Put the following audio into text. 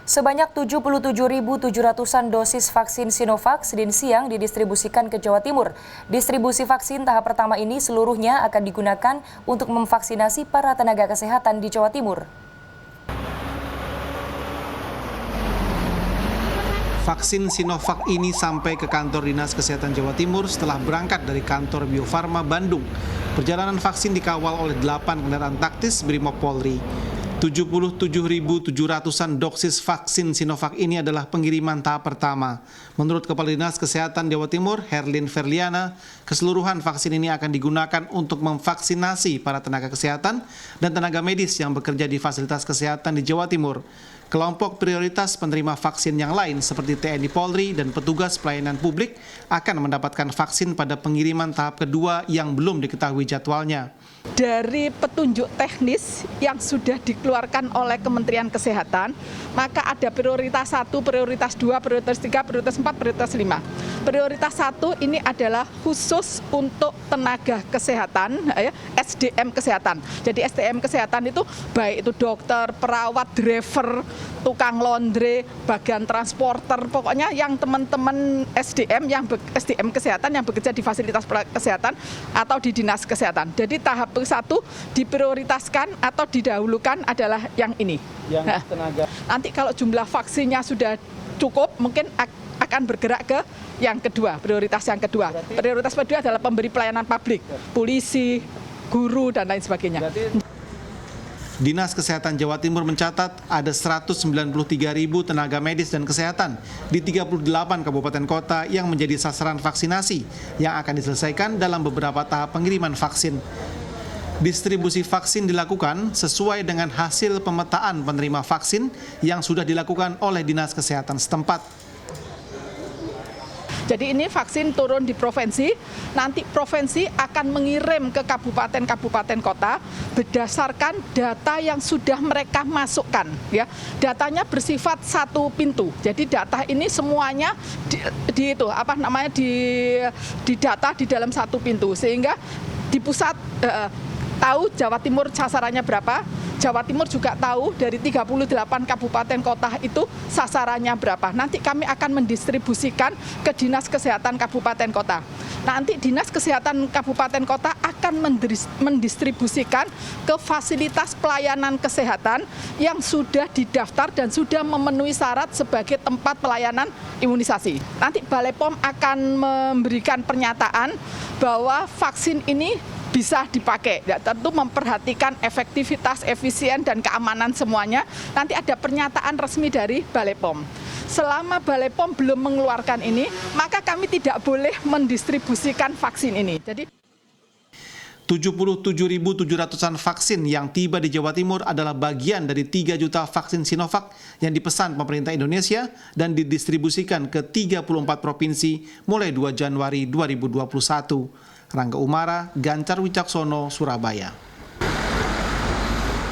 Sebanyak 77.700-an dosis vaksin Sinovac Senin siang didistribusikan ke Jawa Timur. Distribusi vaksin tahap pertama ini seluruhnya akan digunakan untuk memvaksinasi para tenaga kesehatan di Jawa Timur. Vaksin Sinovac ini sampai ke kantor Dinas Kesehatan Jawa Timur setelah berangkat dari kantor Bio Farma Bandung. Perjalanan vaksin dikawal oleh 8 kendaraan taktis Brimob Polri. 77.700-an dosis vaksin Sinovac ini adalah pengiriman tahap pertama. Menurut Kepala Dinas Kesehatan Jawa Timur, Herlin Ferliana, keseluruhan vaksin ini akan digunakan untuk memvaksinasi para tenaga kesehatan dan tenaga medis yang bekerja di fasilitas kesehatan di Jawa Timur. Kelompok prioritas penerima vaksin yang lain seperti TNI Polri dan petugas pelayanan publik akan mendapatkan vaksin pada pengiriman tahap kedua yang belum diketahui jadwalnya. Dari petunjuk teknis yang sudah dikeluarkan oleh Kementerian Kesehatan, maka ada prioritas 1, prioritas 2, prioritas 3, prioritas 4, prioritas 5. Prioritas 1 ini adalah khusus untuk tenaga kesehatan, SDM kesehatan. Jadi SDM kesehatan itu baik itu dokter, perawat, driver, tukang laundry, bagian transporter, pokoknya yang teman-teman SDM kesehatan yang bekerja di fasilitas kesehatan atau di dinas kesehatan. Jadi tahap 1 diprioritaskan atau didahulukan adalah yang ini. Yang tenaga. Nanti kalau jumlah vaksinnya sudah cukup, mungkin akan bergerak ke yang kedua, prioritas yang kedua. Prioritas kedua adalah pemberi pelayanan publik, polisi, guru, dan lain sebagainya. Dinas Kesehatan Jawa Timur mencatat ada 193.000 tenaga medis dan kesehatan di 38 kabupaten kota yang menjadi sasaran vaksinasi yang akan diselesaikan dalam beberapa tahap pengiriman vaksin. Distribusi vaksin dilakukan sesuai dengan hasil pemetaan penerima vaksin yang sudah dilakukan oleh Dinas Kesehatan setempat. Jadi ini vaksin turun di provinsi, nanti provinsi akan mengirim ke kabupaten-kabupaten kota berdasarkan data yang sudah mereka masukkan. Ya, datanya bersifat satu pintu. Jadi data ini semuanya didata di dalam satu pintu, sehingga di pusat tahu Jawa Timur sasarannya berapa, Jawa Timur juga tahu dari 38 kabupaten kota itu sasarannya berapa. Nanti kami akan mendistribusikan ke Dinas Kesehatan Kabupaten Kota. Nanti Dinas Kesehatan Kabupaten Kota akan mendistribusikan ke fasilitas pelayanan kesehatan yang sudah didaftar dan sudah memenuhi syarat sebagai tempat pelayanan imunisasi. Nanti Balai POM akan memberikan pernyataan bahwa vaksin ini bisa dipakai, ya, tentu memperhatikan efektivitas, efisien, dan keamanan semuanya. Nanti ada pernyataan resmi dari Balai POM. Selama Balai POM belum mengeluarkan ini, maka kami tidak boleh mendistribusikan vaksin ini. Jadi 77.700-an vaksin yang tiba di Jawa Timur adalah bagian dari 3 juta vaksin Sinovac yang dipesan pemerintah Indonesia dan didistribusikan ke 34 provinsi mulai 2 Januari 2021. Rangga Umara, Gancar Wicaksono, Surabaya.